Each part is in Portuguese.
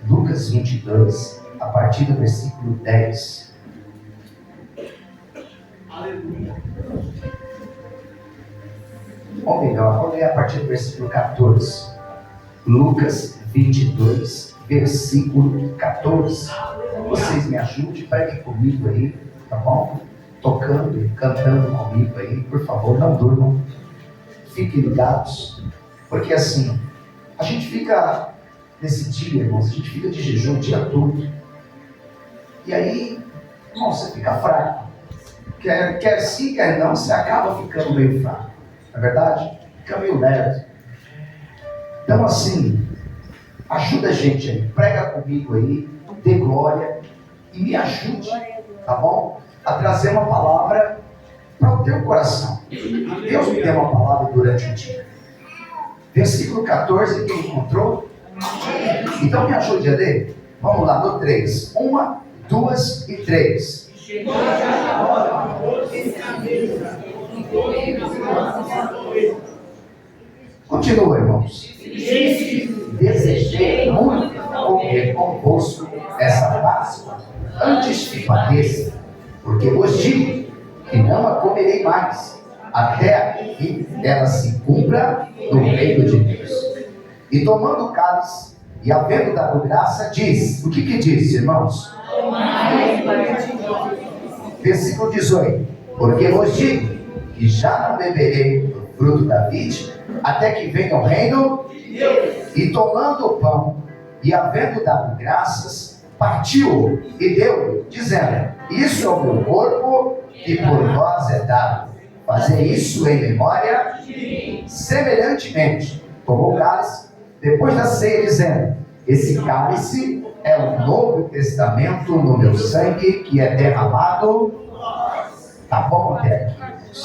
Lucas 22, a partir do versículo 10. Aleluia. Ou melhor, vou ler a partir do versículo 14. Lucas 22, versículo 14. Vocês me ajudem, preguem comigo aí, tá bom? Tocando e cantando comigo aí, por favor, não durmam. Fiquem ligados, porque assim, a gente fica nesse dia, irmãos, a gente fica de jejum o dia todo. E aí, irmão, você fica fraco. Quer sim, quer não, você acaba ficando meio fraco. Não é verdade? Fica meio leve. Então assim, ajuda a gente aí, prega comigo aí, dê glória e me ajude, tá bom? A trazer uma palavra para o teu coração. Deus me deu uma palavra durante o dia. Versículo 14, quem encontrou? Então me ajude a ler. Vamos lá, no 3. 1, 2 e 3. Chegou a hora, pôs-se à mesa, com todos os Continua, irmãos. Desejei muito comer convosco essa Páscoa, antes que padeça, porque vos digo que não a comerei mais, até que ela se cumpra no reino de Deus. E tomando o cálice, e havendo dado graça, diz, o que diz, irmãos? Versículo 18, porque vos digo que já não beberei do fruto da vide, até que venha o reino de Deus. E tomando o pão, e havendo dado graças, partiu e deu, dizendo, isso é o meu corpo, que por vós é dado. Fazer isso em memória. Semelhantemente, tomou o cálice, depois da ceia, dizendo, esse cálice é o Novo Testamento no meu sangue, que é derramado. Tá bom até aqui?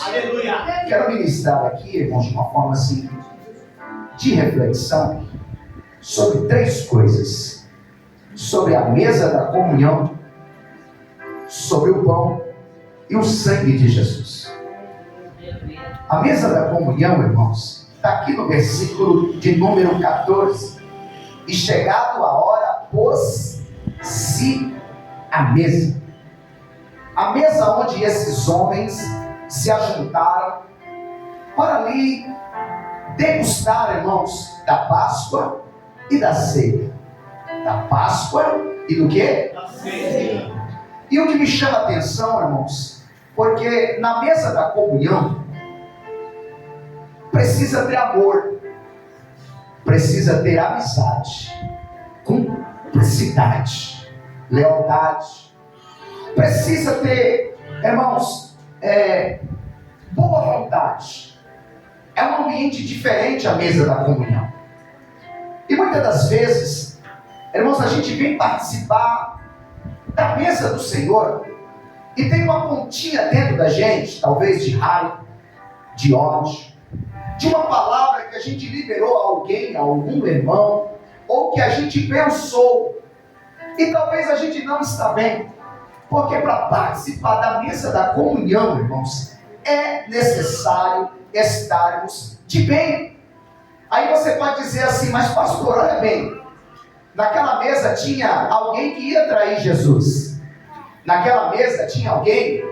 Aleluia. Quero ministrar aqui, irmãos, de uma forma assim, de reflexão, sobre 3 coisas. Sobre a mesa da comunhão, sobre o pão e o sangue de Jesus. A mesa da comunhão, irmãos, está aqui no versículo de número 14. E chegado a hora, pôs-se a mesa. A mesa onde esses homens se ajuntaram para ali degustar, irmãos, da Páscoa e da ceia. Da Páscoa e do quê? Da ceia. E o que me chama a atenção, irmãos, porque na mesa da comunhão precisa ter amor, precisa ter amizade, cumplicidade, lealdade, precisa ter, irmãos, boa vontade. É um ambiente diferente a mesa da comunhão. E muitas das vezes, irmãos, a gente vem participar da mesa do Senhor e tem uma pontinha dentro da gente, talvez de raiva, de ódio, de uma palavra que a gente liberou a alguém, a algum irmão, ou que a gente pensou, e talvez a gente não está bem, porque para participar da mesa da comunhão, irmãos, é necessário estarmos de bem. Aí você pode dizer assim, mas pastor, olha bem, naquela mesa tinha alguém que ia trair Jesus, naquela mesa tinha alguém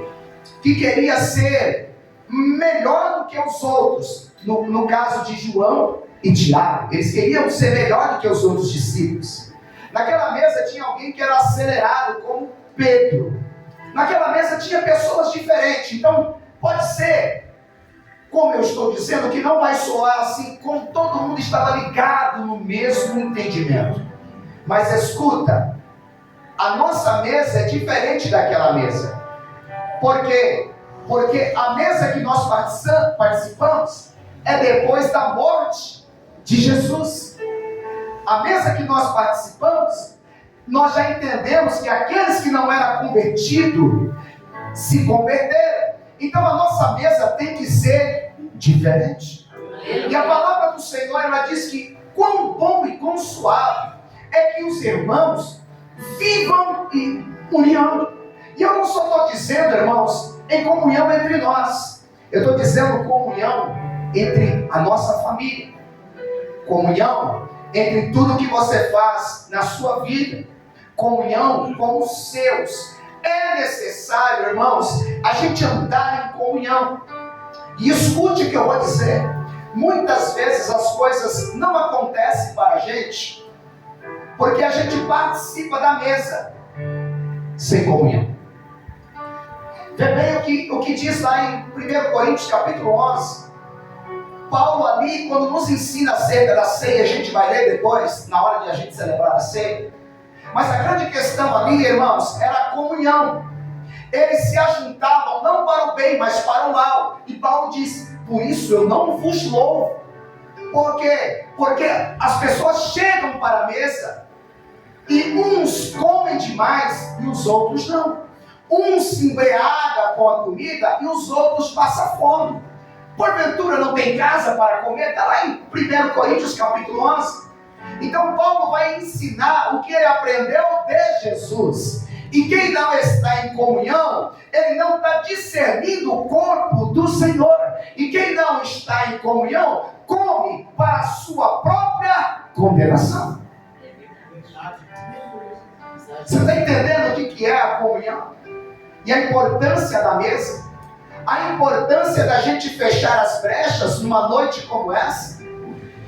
que queria ser melhor do que os outros, no caso de João e Tiago, eles queriam ser melhor do que os outros discípulos. Naquela mesa tinha alguém que era acelerado, como Pedro. Naquela mesa tinha pessoas diferentes. Então pode ser, como eu estou dizendo, que não vai soar assim, como todo mundo estava ligado no mesmo entendimento. Mas escuta, a nossa mesa é diferente daquela mesa. Por quê? Porque a mesa que nós participamos é depois da morte de Jesus. A mesa que nós participamos, nós já entendemos que aqueles que não eram convertidos se converteram. Então a nossa mesa tem que ser diferente. E a palavra do Senhor, ela diz que quão bom e quão suave é que os irmãos vivam em união. E eu não só estou dizendo, irmãos, em comunhão entre nós. Eu estou dizendo comunhão entre a nossa família. Comunhão entre tudo que você faz na sua vida, comunhão com os seus. É necessário, irmãos, a gente andar em comunhão. E escute o que eu vou dizer. Muitas vezes as coisas não acontecem para a gente porque a gente participa da mesa sem comunhão. Vê bem o que diz lá em 1 Coríntios capítulo 11. Paulo ali, quando nos ensina acerca da ceia, a gente vai ler depois, na hora de a gente celebrar a ceia. Mas a grande questão ali, irmãos, era a comunhão. Eles se ajuntavam não para o bem, mas para o mal. E Paulo diz: por isso eu não vos louvo. Por quê? Porque as pessoas chegam para a mesa e uns comem demais e os outros não. Uns se embriagam com a comida e os outros passam fome. Porventura não tem casa para comer? Está lá em 1 Coríntios capítulo 11. Então Paulo vai ensinar o que ele aprendeu de Jesus. E quem não está em comunhão, ele não está discernindo o corpo do Senhor. E quem não está em comunhão, come para a sua própria condenação. Você está entendendo o que é a comunhão? E a importância da mesa? A importância da gente fechar as brechas numa noite como essa?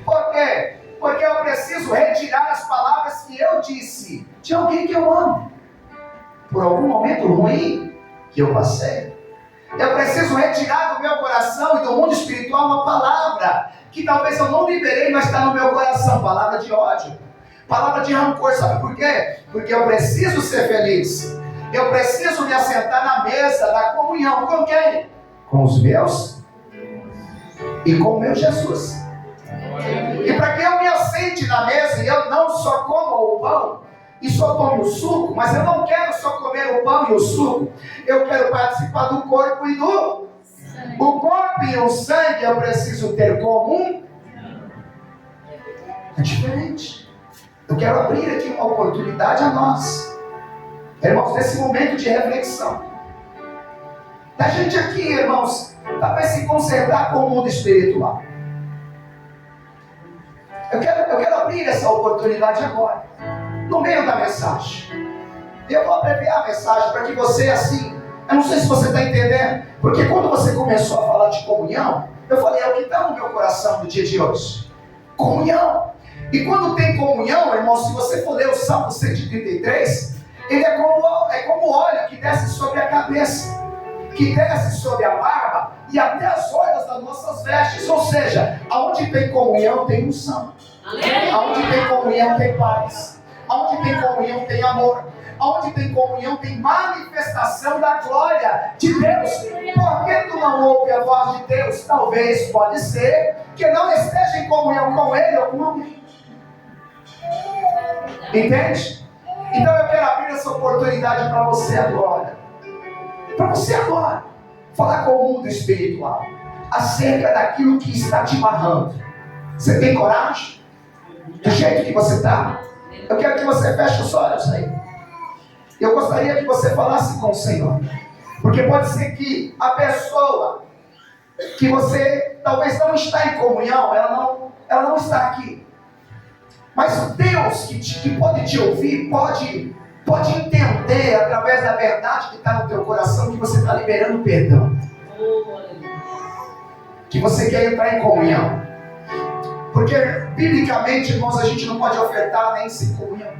Por quê? Porque eu preciso retirar as palavras que eu disse de alguém que eu amo, por algum momento ruim que eu passei. Eu preciso retirar do meu coração e do mundo espiritual uma palavra que talvez eu não liberei, mas está no meu coração. Palavra de ódio, palavra de rancor. Sabe por quê? Porque eu preciso ser feliz. Eu preciso me assentar na mesa da comunhão. Com quem? Com os meus e com o meu Jesus. E para que eu me assente na mesa e eu não só como o pão e só tome o suco, mas eu não quero só comer o pão e o suco, eu quero participar do corpo e do sangue. O corpo e o sangue eu preciso ter comum. É diferente. Eu quero abrir aqui uma oportunidade a nós, irmãos, nesse momento de reflexão. Da gente aqui, irmãos, talvez se consertar com o mundo espiritual. Eu quero abrir essa oportunidade agora, no meio da mensagem. Eu vou abreviar a mensagem para que você, assim, eu não sei se você está entendendo, porque quando você começou a falar de comunhão, eu falei, é o que está no meu coração no dia de hoje. Comunhão. E quando tem comunhão, irmão, se você for ler o Salmo 133, ele é como óleo que desce sobre a cabeça, que desce sobre a barba e até as orlas das nossas vestes. Ou seja, aonde tem comunhão tem unção. Aonde tem comunhão tem paz. Aonde tem comunhão tem amor. Aonde tem comunhão tem manifestação da glória de Deus. Por que tu não ouve a voz de Deus? Talvez, pode ser, que não esteja em comunhão com Ele ou com alguém. Entende? Então eu quero abrir essa oportunidade para você agora. Para você agora. Falar com o mundo espiritual. Acerca daquilo que está te barrando. Você tem coragem? Do jeito que você está? Eu quero que você feche os olhos aí. Eu gostaria que você falasse com o Senhor. Porque pode ser que a pessoa que você talvez não está em comunhão, ela não está aqui. Mas o Deus que pode te ouvir, pode entender através da verdade que está no teu coração que você está liberando perdão. Que você quer entrar em comunhão. Porque biblicamente, irmãos, a gente não pode ofertar nem sem comunhão.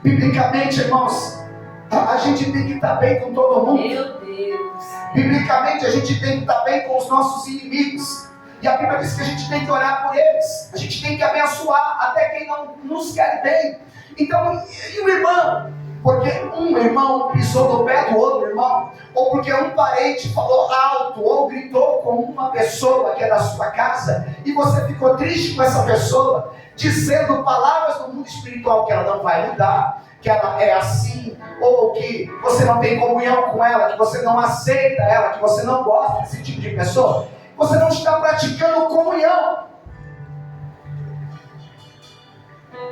Biblicamente, irmãos, a gente tem que estar bem com todo mundo. Meu Deus. Biblicamente, a gente tem que estar bem com os nossos inimigos. E a Bíblia diz que a gente tem que orar por eles. A gente tem que abençoar até quem não nos quer bem. Então, e o irmão? Porque um irmão pisou no pé do outro irmão, ou porque um parente falou alto, ou gritou com uma pessoa que é da sua casa, e você ficou triste com essa pessoa, dizendo palavras do mundo espiritual que ela não vai mudar, que ela é assim, ou que você não tem comunhão com ela, que você não aceita ela, que você não gosta desse tipo de pessoa. Você não está praticando comunhão.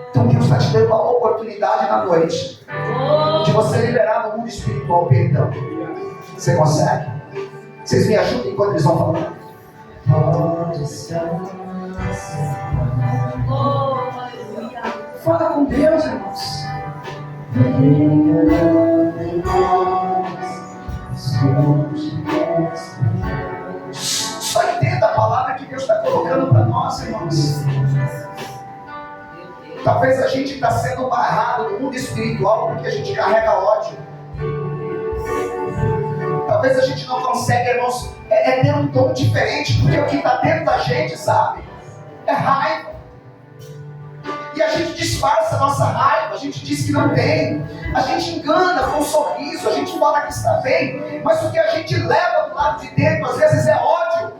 Então Deus está te dando uma oportunidade na noite de você liberar no mundo espiritual perdão. Você consegue? Vocês me ajudem enquanto eles vão falando. Pode ser. com Deus, irmãos. Só entenda a palavra que Deus está colocando para nós, irmãos. Talvez a gente está sendo barrado no mundo espiritual porque a gente carrega ódio. Talvez a gente não consegue, irmãos, ter um tom diferente, porque o que está dentro da gente, sabe, é raiva. E a gente disfarça a nossa raiva, a gente diz que não tem, a gente engana com um sorriso, a gente fala que está bem, mas o que a gente leva do lado de dentro às vezes é ódio,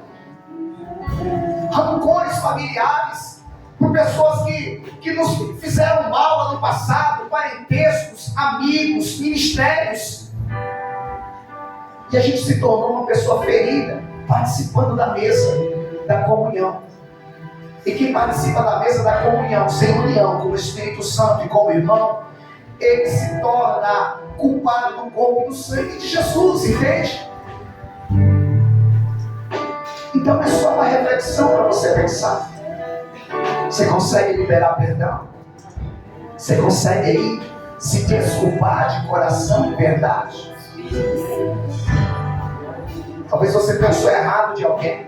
rancores familiares, por pessoas que nos fizeram mal lá no passado, parentescos, amigos, ministérios, e a gente se tornou uma pessoa ferida, participando da mesa da comunhão. E quem participa da mesa da comunhão, sem união com o Espírito Santo e com o irmão, ele se torna culpado do corpo e do sangue de Jesus, entende? Então é só uma reflexão para você pensar. Você consegue liberar perdão? Você consegue aí se desculpar de coração e verdade? Talvez você pensou errado de alguém.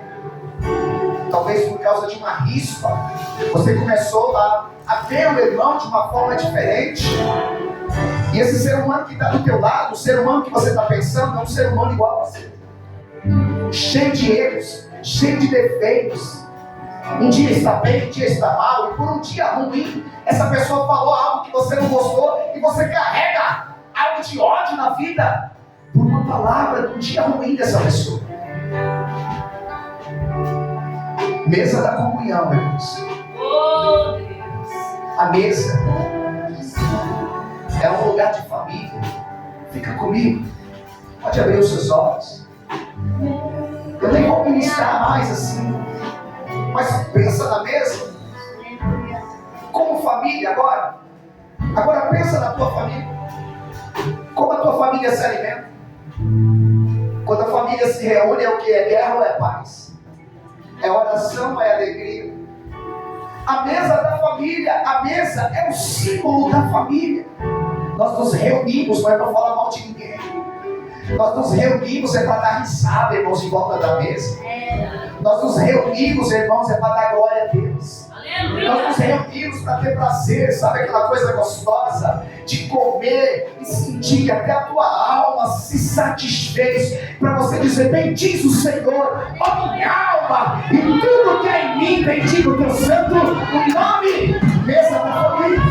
Talvez por causa de uma rispa, você começou a ver o irmão de uma forma diferente. E esse ser humano que está do teu lado, o ser humano que você está pensando, é um ser humano igual a você. Cheio de erros, cheio de defeitos. Um dia está bem, um dia está mal. E por um dia ruim, essa pessoa falou algo que você não gostou. E você carrega algo de ódio na vida por uma palavra de um dia ruim dessa pessoa. Mesa da comunhão, irmãos. Oh, Deus. A mesa é um lugar de família. Fica comigo. Pode abrir os seus olhos. Eu nem vou ministrar mais assim. Mas pensa na mesa como família agora. Agora pensa na tua família. Como a tua família se alimenta. Quando a família se reúne, é o que? É guerra ou é paz? É oração, é alegria. A mesa da família, a mesa é o símbolo da família. Nós nos reunimos, não é para falar mal de ninguém. Nós nos reunimos é para dar risada, irmãos, em volta da mesa. Nós nos reunimos, irmãos, é para dar glória a Deus. Nós nos reunimos para ter prazer, sabe aquela coisa gostosa de comer e sentir que até a tua alma se satisfez, para você dizer: bendiz o Senhor, ó minha alma, e tudo que é em mim, bendiga o teu santo nome. Mesa da família.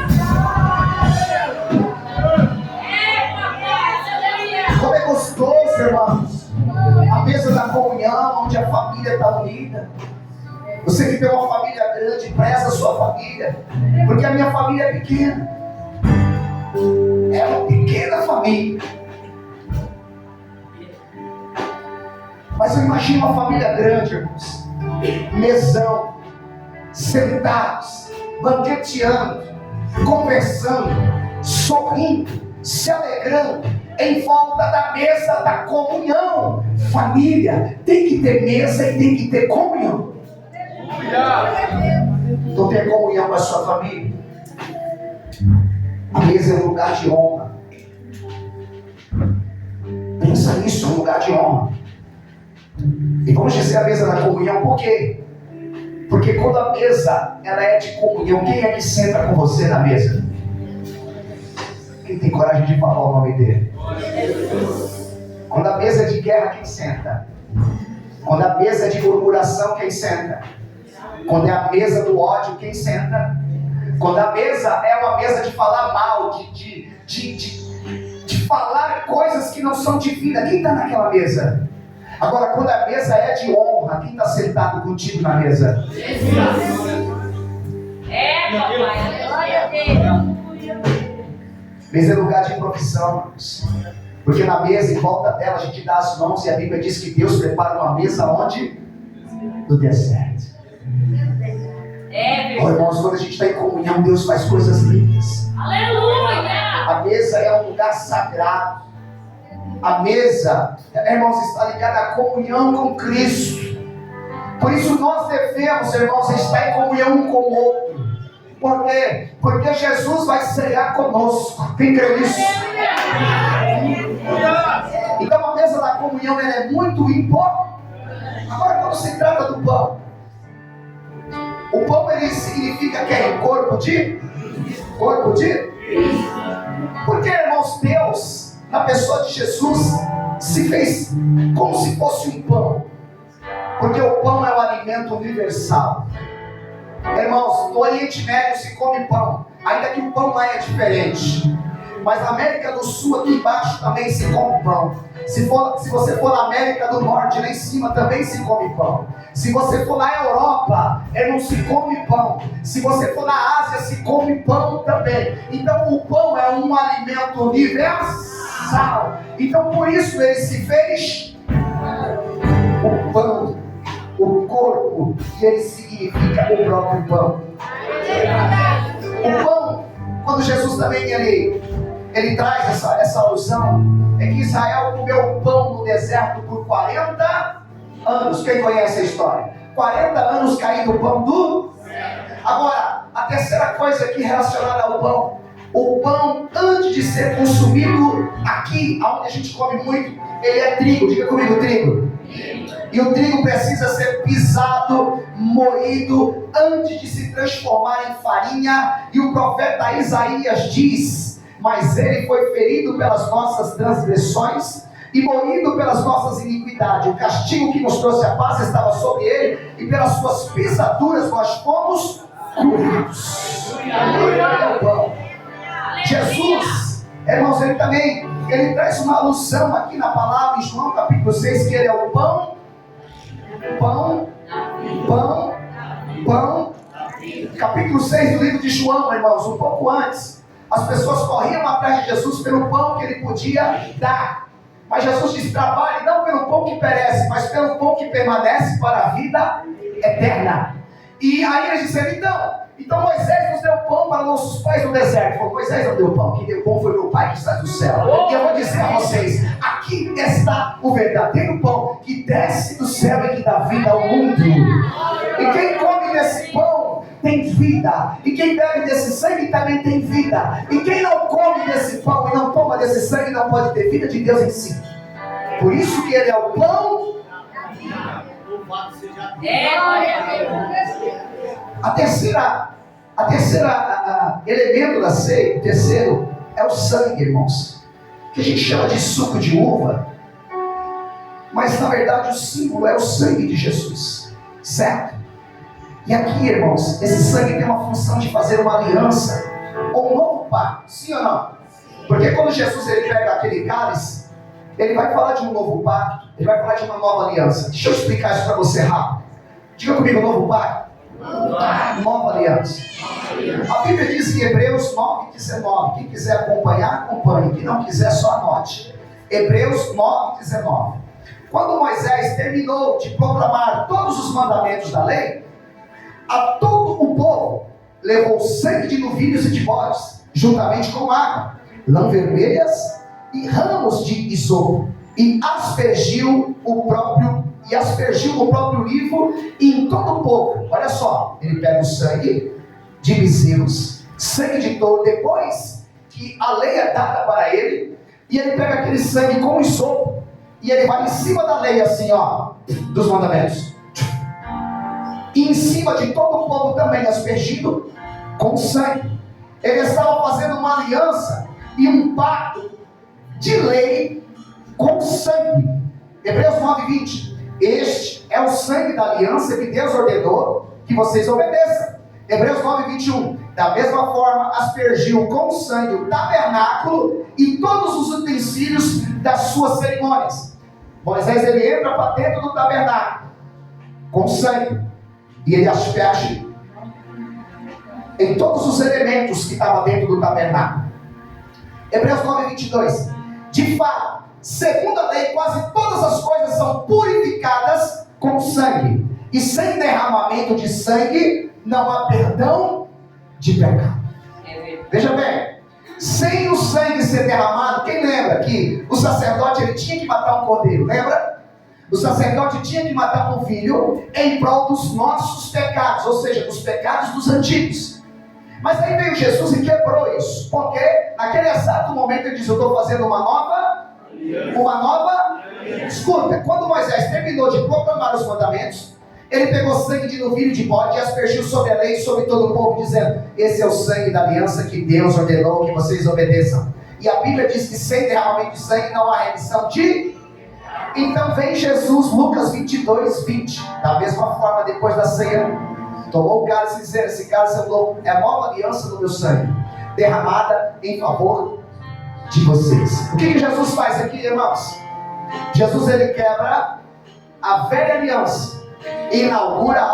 Como é gostoso, irmãos, a mesa da comunhão, onde a família está unida. Você que tem uma família grande, preza a sua família, porque a minha família é pequena. É uma pequena família. Mas eu imagino uma família grande, irmãos. Mesão, sentados, banqueteando, conversando, sorrindo, se alegrando, em volta da mesa da comunhão. Família tem que ter mesa e tem que ter comunhão. Então tenha comunhão com a sua família. A mesa é um lugar de honra. Pensa nisso, é um lugar de honra. E vamos dizer a mesa da comunhão, por quê? Porque quando a mesa ela é de comunhão, quem é que senta com você na mesa? Quem tem coragem de falar o nome dele? Quando a mesa é de guerra, quem senta? Quando a mesa é de murmuração, quem senta? Quando é a mesa do ódio, quem senta? Quando a mesa é uma mesa de falar mal, de falar coisas que não são divinas, quem está naquela mesa? Agora, quando a mesa é de honra, quem está sentado contigo na mesa? É, papai, glória a Deus. Mesa é lugar de profissão, irmãos. Porque na mesa, em volta dela, a gente dá as mãos e a Bíblia diz que Deus prepara uma mesa onde? No deserto. É, oh, irmãos, quando a gente está em comunhão, Deus faz coisas lindas. aleluia! A mesa é um lugar sagrado. A mesa, irmãos, está ligada à comunhão com Cristo. Por isso nós devemos, irmãos, estar em comunhão um com o outro. Por quê? Porque Jesus vai cear conosco. Quem crê nisso? Então a mesa da comunhão ela é muito importante. Agora, quando se trata do pão, o pão ele significa que é corpo de? Porque, irmãos, Deus, na pessoa de Jesus, se fez como se fosse um pão. Porque o pão é um alimento universal. Irmãos, no Oriente Médio se come pão, ainda que o pão lá é diferente. Mas na América do Sul, aqui embaixo, também se come pão. Se você for na América do Norte, lá em cima também se come pão. Se você for na Europa, não se come pão. Se você for na Ásia, se come pão também. Então o pão é um alimento universal. Então por isso ele se fez o pão, o corpo, e ele significa o próprio pão. O pão, quando Jesus também ele traz essa alusão, é que Israel comeu pão no deserto por 40 anos. Quem conhece a história? 40 anos caindo o pão do céu. Agora, a terceira coisa aqui relacionada ao pão. O pão, antes de ser consumido aqui, onde a gente come muito, ele é trigo. Diga comigo, trigo. E o trigo precisa ser pisado, moído, antes de se transformar em farinha. E o profeta Isaías diz: mas ele foi ferido pelas nossas transgressões e moído pelas nossas iniquidades. O castigo que nos trouxe a paz estava sobre ele, e pelas suas pisaduras nós fomos curados. Jesus, irmãos, ele traz uma alusão aqui na palavra em João capítulo 6, que ele é o pão. Capítulo 6 do livro de João, irmãos, um pouco antes. As pessoas corriam atrás de Jesus pelo pão que ele podia dar. Mas Jesus disse: trabalhe não pelo pão que perece, mas pelo pão que permanece para a vida eterna. E aí eles disseram: então Moisés nos deu pão para nossos pais no deserto. Falou: Moisés não deu pão, quem deu pão foi meu pai que está no céu. E eu vou dizer a vocês: aqui está o verdadeiro pão que desce do céu e que dá vida ao mundo. E quem come desse pão tem vida, e quem bebe desse sangue também tem vida. E quem não come desse pão e não toma desse sangue não pode ter vida de Deus em si. Por isso que ele é o pão. A terceira elemento da ceia, o terceiro, é o sangue, irmãos, que a gente chama de suco de uva, mas na verdade o símbolo é o sangue de Jesus, certo? E aqui, irmãos, esse sangue tem uma função de fazer uma aliança ou um novo pacto, sim ou não? Porque quando Jesus ele pega aquele cálice, ele vai falar de um novo pacto, ele vai falar de uma nova aliança. Deixa eu explicar isso para você rápido. Diga comigo, novo pacto. Nova aliança. A Bíblia diz em Hebreus 9:19. Quem quiser acompanhar, acompanhe. Quem não quiser, só anote. Hebreus 9:19. Quando Moisés terminou de proclamar todos os mandamentos da lei, a todo o povo levou sangue de novilhos e de bodes, juntamente com água, lã vermelhas e ramos de isopo, e aspergiu o próprio livro em todo o povo. Olha só, ele pega o sangue de bezerros, sangue de touro, depois que a lei é dada para ele, e ele pega aquele sangue com isopo, e ele vai em cima da lei assim, ó, dos mandamentos, e em cima de todo o povo também aspergido com sangue. Ele estava fazendo uma aliança e um pacto de lei com sangue. Hebreus 9:20. Este é o sangue da aliança que Deus ordenou que vocês obedeçam. Hebreus 9:21. Da mesma forma, aspergiu com sangue o tabernáculo e todos os utensílios das suas cerimônias. Moisés ele entra para dentro do tabernáculo com sangue e ele asperge em todos os elementos que estavam dentro do tabernáculo. Hebreus 9:22. De fato, segundo a lei, quase todas as coisas são purificadas com sangue, e sem derramamento de sangue não há perdão de pecado. Veja bem, sem o sangue ser derramado, quem lembra que o sacerdote ele tinha que matar um cordeiro, lembra? O sacerdote tinha que matar um filho em prol dos nossos pecados, ou seja, dos pecados dos antigos. Mas aí veio Jesus e quebrou isso. Porque naquele exato momento ele diz: eu estou fazendo uma nova. Escuta, quando Moisés terminou de proclamar os mandamentos, ele pegou sangue de novilho de bode e aspergiu sobre a lei e sobre todo o povo, dizendo: esse é o sangue da aliança que Deus ordenou que vocês obedeçam. E a Bíblia diz que sem derramamento de sangue não há remissão de... Então vem Jesus, Lucas 22:20, da mesma forma, depois da ceia, tomou o cálice dizendo: esse cálice é a nova aliança do meu sangue, derramada em favor de vocês. O que Jesus faz aqui, irmãos? Jesus, ele quebra a velha aliança e inaugura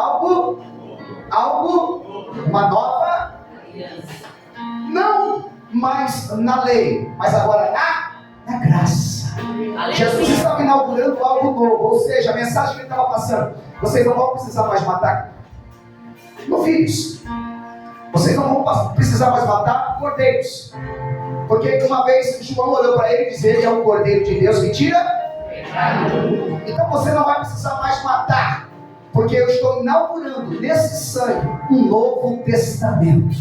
uma nova aliança. Não mais na lei, mas agora na graça. Jesus estava inaugurando algo novo, ou seja, a mensagem que ele estava passando: vocês não vão precisar mais matar novilhos, vocês não vão precisar mais matar cordeiros, porque uma vez João olhou para ele e disse: ele é o Cordeiro de Deus que tira. Então você não vai precisar mais matar, porque eu estou inaugurando nesse sangue um novo testamento.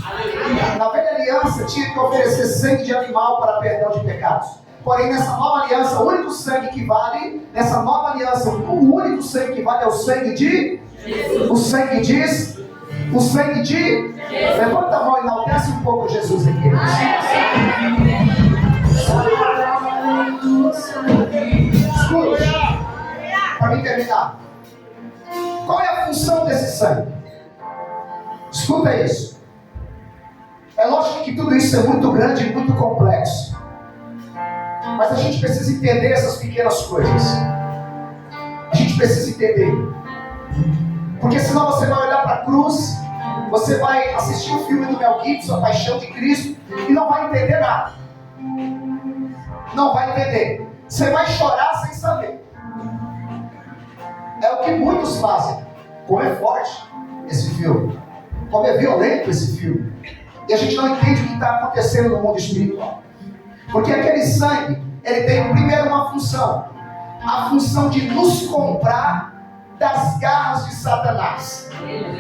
Na velha aliança tinha que oferecer sangue de animal para perdão de pecados. Porém, nessa nova aliança, o único sangue que vale, nessa nova aliança, o único sangue que vale é o sangue de Jesus. O sangue de levanta a mão e enaltece um pouco Jesus aqui. Escute, para mim terminar. Qual é a função desse sangue? Escuta isso. É lógico que tudo isso é muito grande e muito complexo, mas a gente precisa entender essas pequenas coisas. A gente precisa entender, porque senão você vai olhar para a cruz, você vai assistir o filme do Mel Gibson, A Paixão de Cristo, e não vai entender nada. Não vai entender. Você vai chorar sem saber. É o que muitos fazem. Como é forte esse filme, como é violento esse filme, e a gente não entende o que está acontecendo no mundo espiritual. Porque aquele sangue, ele tem primeiro uma função, a função de nos comprar das garras de Satanás.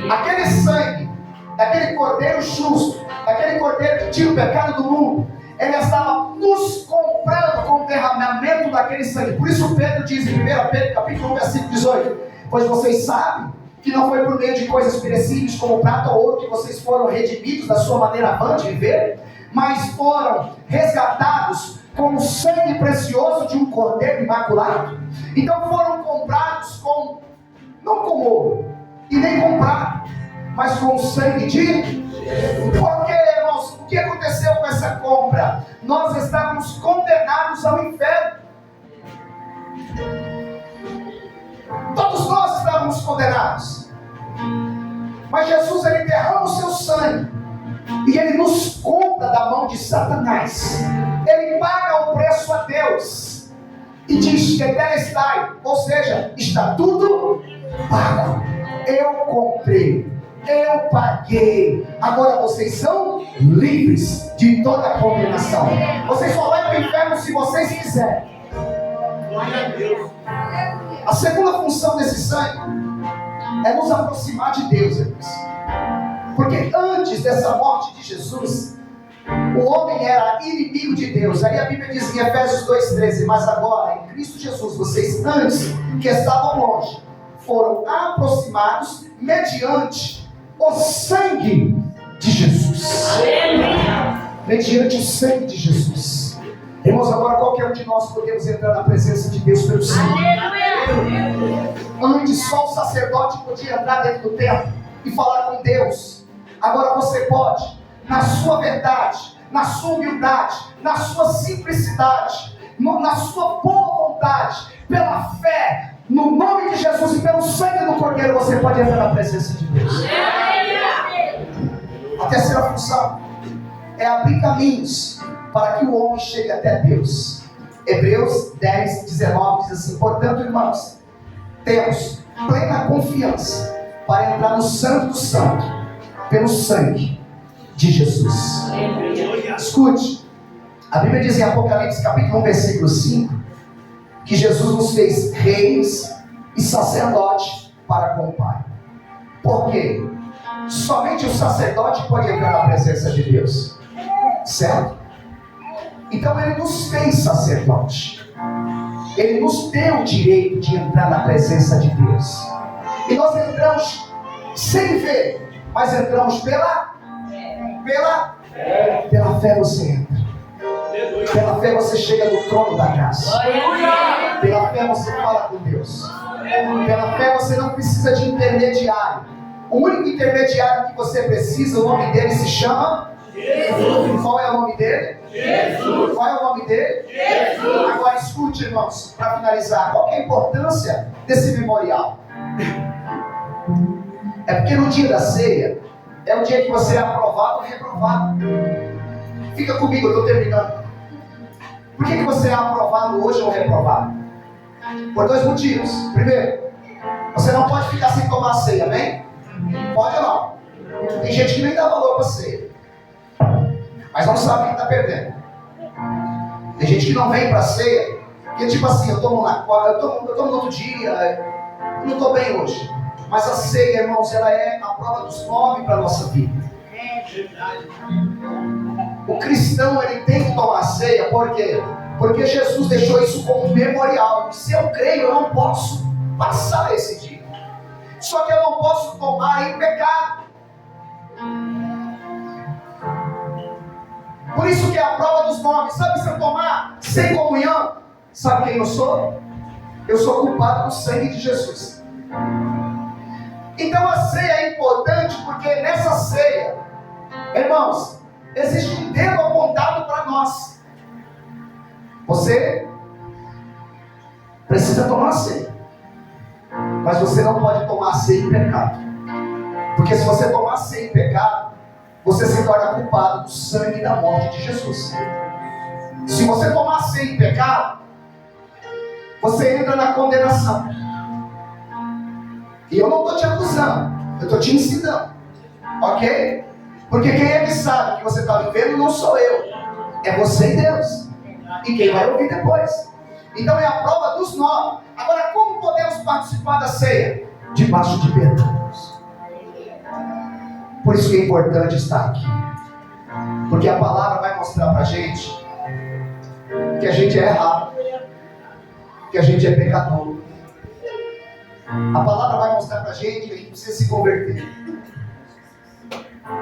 Aquele sangue, daquele cordeiro justo, daquele cordeiro que tira o pecado do mundo, ele estava nos comprando com o derramamento daquele sangue. Por isso Pedro diz em 1 Pedro capítulo 1, versículo 18: pois vocês sabem que não foi por meio de coisas perecíveis como prata ou ouro que vocês foram redimidos da sua maneira vã de viver, mas foram resgatados com o sangue precioso de um cordeiro imaculado. Então foram comprados não com ouro, e nem com prata, mas com o sangue de Jesus. Porque, irmãos, o que aconteceu com essa compra? Nós estávamos condenados ao inferno. Todos nós estávamos condenados. Mas Jesus, ele derrama o seu sangue e ele nos compra da mão de Satanás. Ele paga o preço a Deus e diz: tetelestai, ou seja, está tudo pago. Eu comprei, eu paguei. Agora vocês são livres de toda a condenação. Vocês só vão para o inferno se vocês quiserem. Glória a Deus. A segunda função desse sangue é nos aproximar de Deus, irmãos. Porque antes dessa morte de Jesus, o homem era inimigo de Deus. Aí a Bíblia diz em Efésios 2,13: mas agora, em Cristo Jesus, vocês antes que estavam longe, foram aproximados mediante o sangue de Jesus. Mediante o sangue de Jesus. Irmãos, agora qualquer um de nós podemos entrar na presença de Deus pelo sangue. Antes só o sacerdote podia entrar dentro do templo e falar com Deus. Agora você pode, na sua verdade, na sua humildade, na sua simplicidade, na sua boa vontade, pela fé, no nome de Jesus e pelo sangue do Cordeiro, você pode entrar na presença de Deus. A terceira função é abrir caminhos para que o homem chegue até Deus. Hebreus 10:19 diz assim: portanto, irmãos, temos plena confiança para entrar no Santo do Santo pelo sangue de Jesus. Escute, a Bíblia diz em Apocalipse capítulo 1, versículo 5, que Jesus nos fez reis e sacerdotes para com o Pai. Por quê? somente o sacerdote pode entrar na presença de Deus, certo? Então ele nos fez sacerdote, ele nos deu o direito de entrar na presença de Deus, e nós entramos sem ver, mas entramos pela fé. Você entra, pela fé você chega no trono da graça, pela fé você fala com Deus, pela fé você não precisa de intermediário. O único intermediário que você precisa, o nome dele se chama Jesus. Qual é o nome dele? Jesus. Qual é o nome dele? Jesus. Agora escute, irmãos, para finalizar, qual que é a importância desse memorial? É porque no dia da ceia é o dia que você é aprovado ou reprovado. Fica comigo, eu estou terminando. Por que você é aprovado hoje ou reprovado? Por dois motivos. Primeiro, você não pode ficar sem tomar ceia, amém? Pode ou não? Tem gente que nem dá valor para ceia, mas não sabe que está perdendo. Tem gente que não vem para ceia, porque tipo assim, eu tomo no outro dia, eu não estou bem hoje. Mas a ceia, irmãos, ela é a prova dos 9 para a nossa vida. O cristão, ele tem que tomar ceia, por quê? Porque Jesus deixou isso como um memorial. E se eu creio, eu não posso passar esse dia. Só que eu não posso tomar em pecado. Por isso que é a prova dos 9. Sabe, se eu tomar sem comunhão, sabe quem eu sou? Eu sou culpado do sangue de Jesus. Então a ceia é importante, porque nessa ceia, irmãos, existe um dedo apontado para nós. Você precisa tomar ceia, mas você não pode tomar ceia em pecado. Porque se você tomar ceia em pecado, você se torna culpado do sangue e da morte de Jesus. Se você tomar ceia em pecado, você entra na condenação. E eu não estou te acusando, eu estou te ensinando, ok? Porque quem é que sabe que você está vivendo não sou eu, é você e Deus, e quem vai ouvir depois. Então é a prova dos 9. Agora, como podemos participar da ceia? Debaixo de perdão. Por isso que é importante estar aqui, porque a palavra vai mostrar para a gente que a gente é errado, que a gente é pecador. A palavra vai mostrar para a gente que a gente precisa se converter.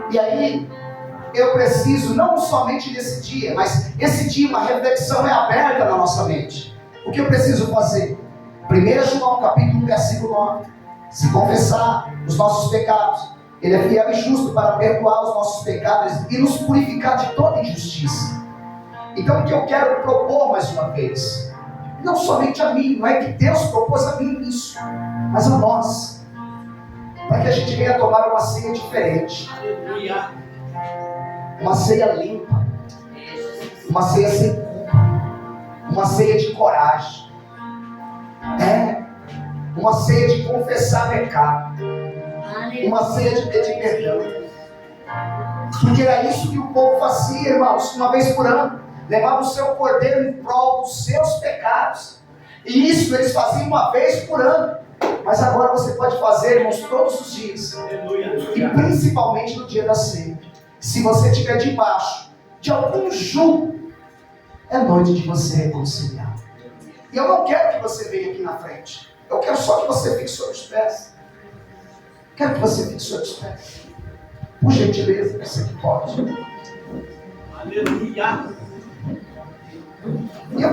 E aí, eu preciso, não somente nesse dia, mas esse dia uma reflexão é aberta na nossa mente. O que eu preciso fazer? 1 João capítulo versículo 9. Se confessar os nossos pecados, Ele é fiel e justo para perdoar os nossos pecados e nos purificar de toda injustiça. Então o que eu quero propor mais uma vez, não somente a mim, não é que Deus propôs a mim isso, mas a nós, para que a gente venha tomar uma ceia diferente, uma ceia limpa, uma ceia sem culpa, uma ceia de coragem, uma ceia de confessar pecado, uma ceia de pedir perdão, porque era isso que o povo fazia, irmãos, uma vez por ano. Levava o seu cordeiro em prol dos seus pecados. E isso eles faziam uma vez por ano. Mas agora você pode fazer, irmãos, todos os dias. E principalmente no dia da ceia. Se você estiver debaixo de algum jugo, é noite de você reconciliar. E eu não quero que você venha aqui na frente. Eu quero só que você fique sobre os pés. Quero que você fique sobre os pés. Por gentileza, você que pode. Aleluia. E eu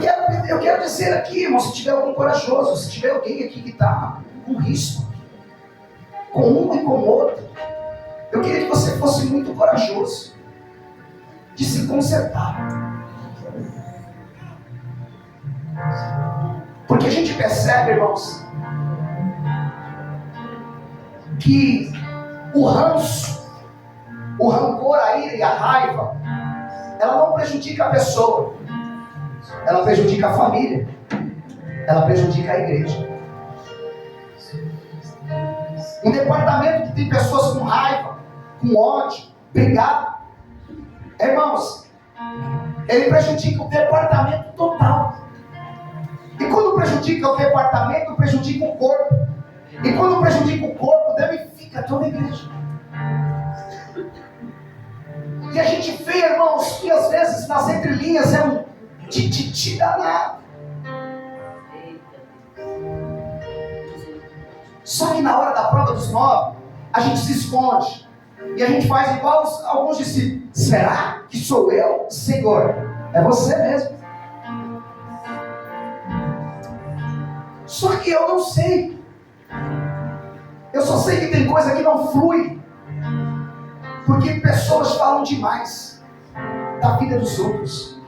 quero dizer aqui, irmão, se tiver algum corajoso, se tiver alguém aqui que está com risco, com um e com o outro, eu queria que você fosse muito corajoso de se consertar. Porque a gente percebe, irmãos, que o ranço, o rancor, a ira e a raiva, ela não prejudica a pessoa, ela prejudica a família, ela prejudica a igreja. Um departamento que tem pessoas com raiva, com ódio, brigado, irmãos, ele prejudica o departamento total. E quando prejudica o departamento, prejudica o corpo. E quando prejudica o corpo, danifica toda a igreja. E a gente vê, irmãos, que às vezes nas entrelinhas é um tititi danado. Só que na hora da prova dos 9, a gente se esconde. E a gente faz igual alguns discípulos. Será que sou eu, Senhor? É você mesmo. Só que eu não sei. Eu só sei que tem coisa que não flui. Porque pessoas falam demais da vida dos outros.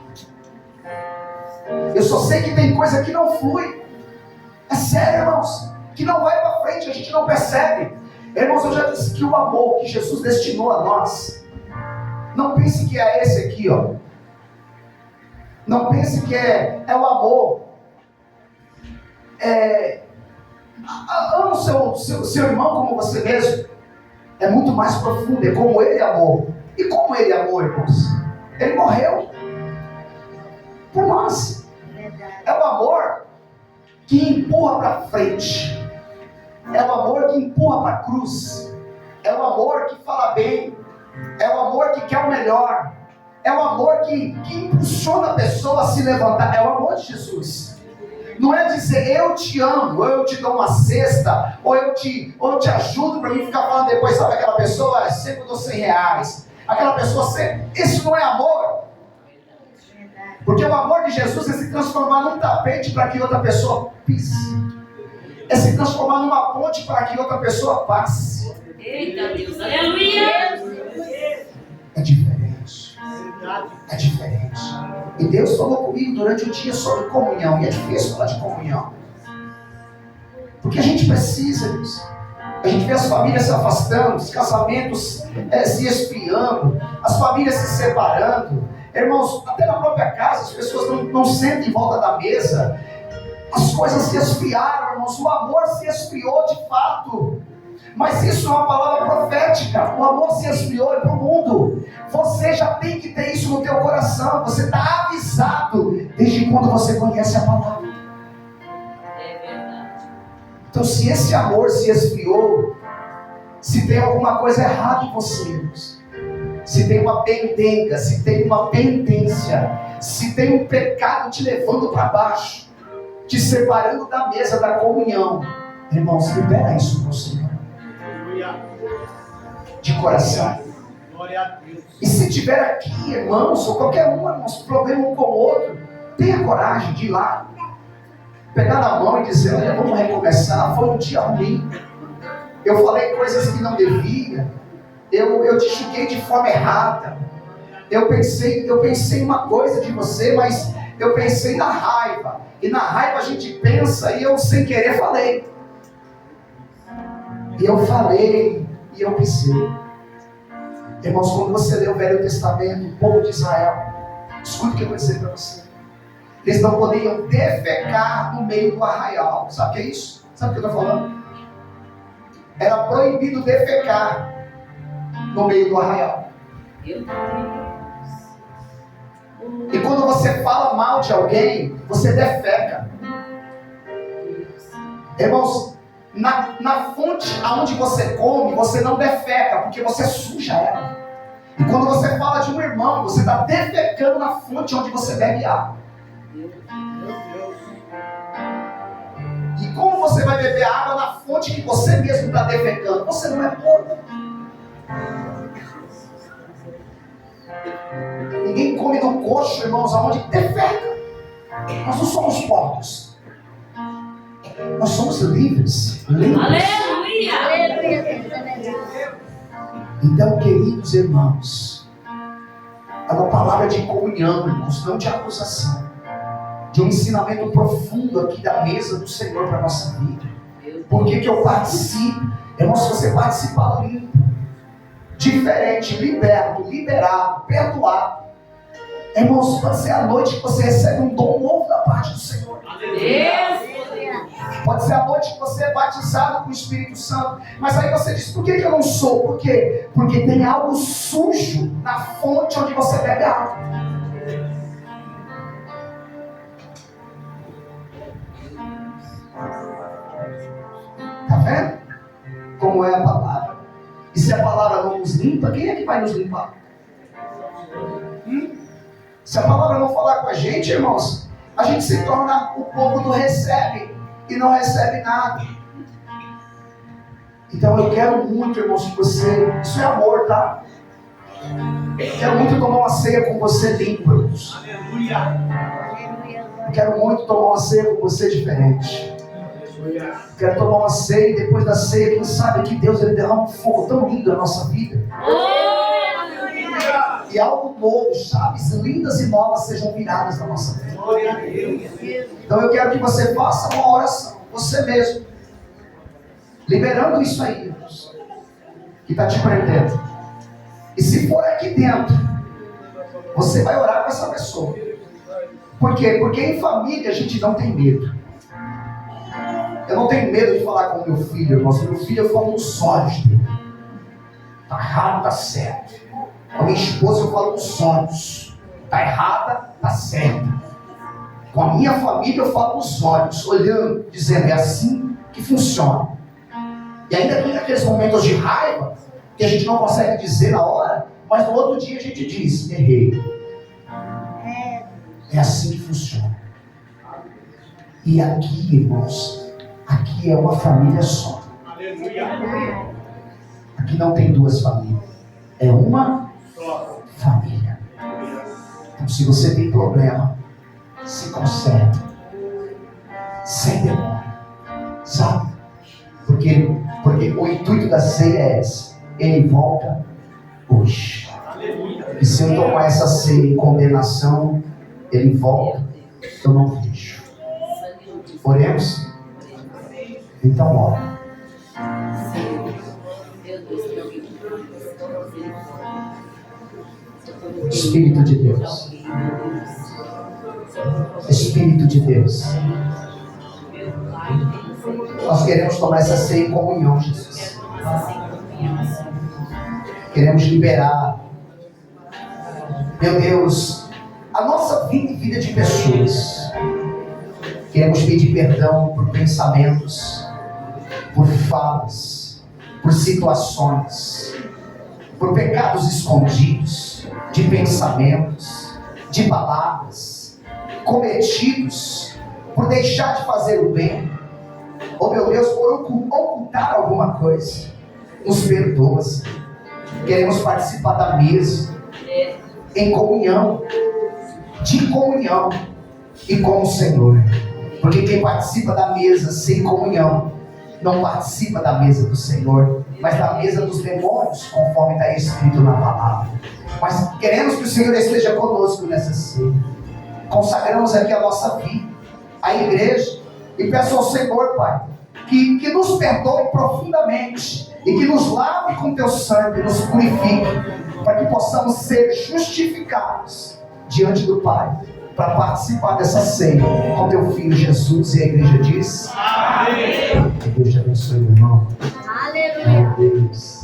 Eu só sei que tem coisa que não flui. É sério, irmãos. Que não vai para frente, a gente não percebe. Irmãos, eu já disse que o amor que Jesus destinou a nós, não pense que é esse aqui, ó. Não pense que é o amor. Ama o seu irmão como você mesmo. É muito mais profundo, é como ele amou. E como ele amou, irmãos? Ele morreu por nós. É o amor que empurra para frente. É o amor que empurra para a cruz. É o amor que fala bem. É o amor que quer o melhor. É o amor que impulsiona a pessoa a se levantar. É o amor de Jesus. Não é dizer eu te amo, ou eu te dou uma cesta, ou eu te ajudo para mim ficar falando depois, sabe aquela pessoa, sempre dou R$100. Aquela pessoa sempre. Isso não é amor. Porque o amor de Jesus é se transformar num tapete para que outra pessoa pise. É se transformar numa ponte para que outra pessoa passe. Eita Deus, aleluia! É diferente. É diferente. E Deus falou comigo durante o dia sobre comunhão. E é difícil falar de comunhão. Porque a gente precisa disso. A gente vê as famílias se afastando, os casamentos se esfriando, as famílias se separando. Irmãos, até na própria casa, as pessoas não sentam em volta da mesa. As coisas se esfriaram, irmãos. O amor se esfriou de fato. Mas isso é uma palavra profética. O amor se esfriou para o mundo. Você já tem que ter isso no teu coração. Você está avisado desde quando você conhece a palavra. É verdade. Então, se esse amor se esfriou, se tem alguma coisa errada em você, irmãos, se tem uma pendenga, se tem uma pendência, se tem um pecado te levando para baixo, te separando da mesa da comunhão, irmãos, libera isso para o Senhor. De coração. E se tiver aqui, irmãos, ou qualquer um, irmãos, problema um com o outro, tenha coragem de ir lá, pegar na mão e dizer, olha, vamos recomeçar, foi um dia ruim, eu falei coisas que não devia, eu te julguei de forma errada, eu pensei uma coisa de você, mas eu pensei na raiva, e na raiva a gente pensa, e eu sem querer falei, e eu pensei. Irmãos, quando você lê o Velho Testamento, o povo de Israel, escute o que eu vou dizer para você. Eles não poderiam defecar no meio do arraial. Sabe o que é isso? Sabe o que eu estou falando? Era proibido defecar no meio do arraial. E quando você fala mal de alguém, você defeca. Irmãos, na fonte aonde você come, você não defeca, porque você suja ela. E quando você fala de um irmão, você está defecando na fonte onde você bebe água. E como você vai beber água na fonte que você mesmo está defecando? Você não é porco. Ninguém come no coxo, irmãos, aonde defeca. Nós não somos porcos. Nós somos livres. Aleluia! Então, queridos irmãos, é uma palavra de comunhão, irmãos, não de acusação, de um ensinamento profundo aqui da mesa do Senhor para a nossa vida. Por que eu participo? Irmãos, se você participa limpo, diferente, liberto, liberado, perdoado, irmãos, pode ser a noite que você recebe um dom novo da parte do Senhor. Deus! Pode ser a noite que você é batizado com o Espírito Santo. Mas aí você diz, por que eu não sou? Por quê? Porque tem algo sujo na fonte onde você bebe água. Está vendo? Como é a palavra. E se a palavra não nos limpa, quem é que vai nos limpar? Se a palavra não falar com a gente, irmãos, a gente se torna o povo do recebe e não recebe nada. Então eu quero muito, irmãos, que você... Isso é amor, tá? Eu quero muito tomar uma ceia com você limpo, irmãos. Eu quero muito tomar uma ceia com você diferente. Eu quero tomar uma ceia e depois da ceia, quem sabe que Deus ele derrama um fogo tão lindo na nossa vida. E algo novo, chaves lindas e novas sejam viradas na nossa vida. Então eu quero que você faça uma oração, você mesmo, liberando isso aí, irmãos, que está te prendendo. E se for aqui dentro, você vai orar com essa pessoa. Por quê? Porque em família a gente não tem medo. Eu não tenho medo de falar com meu filho, irmãos. Meu filho, eu falo nos olhos dele. Está errado, está certo. Com a minha esposa eu falo nos olhos. Está errada, está certa. Com a minha família eu falo nos olhos, olhando, dizendo, é assim que funciona. E ainda tem aqueles momentos de raiva que a gente não consegue dizer na hora, mas no outro dia a gente diz, errei. É assim que funciona. E aqui, irmãos, aqui é uma família só. Aqui não tem duas famílias. É uma família. Então se você tem problema, se conserta. Sem demora. Sabe? Porque o intuito da ceia é esse. Ele volta hoje. E se eu tomar essa ceia em condenação, ele volta, eu não vejo. Oremos? Então ora. Espírito de Deus. Espírito de Deus. Nós queremos tomar essa ceia em comunhão, Jesus. Queremos liberar, meu Deus, a nossa vida e vida de pessoas. Queremos pedir perdão por pensamentos, por falas, por situações, por pecados escondidos, de pensamentos, de palavras, cometidos por deixar de fazer o bem. Oh meu Deus, por ocultar alguma coisa. Nos perdoa, Senhor. Queremos participar da mesa em comunhão, de comunhão e com o Senhor. Porque quem participa da mesa sem comunhão não participa da mesa do Senhor, mas da mesa dos demônios, conforme está escrito na palavra. Mas queremos que o Senhor esteja conosco nessa ceia. Consagramos aqui a nossa vida, a igreja, e peço ao Senhor, Pai, que nos perdoe profundamente e que nos lave com teu sangue, nos purifique, para que possamos ser justificados diante do Pai, para participar dessa ceia com teu Filho Jesus. E a igreja diz: amém. Que Deus te abençoe, meu irmão. Aleluia. Deus.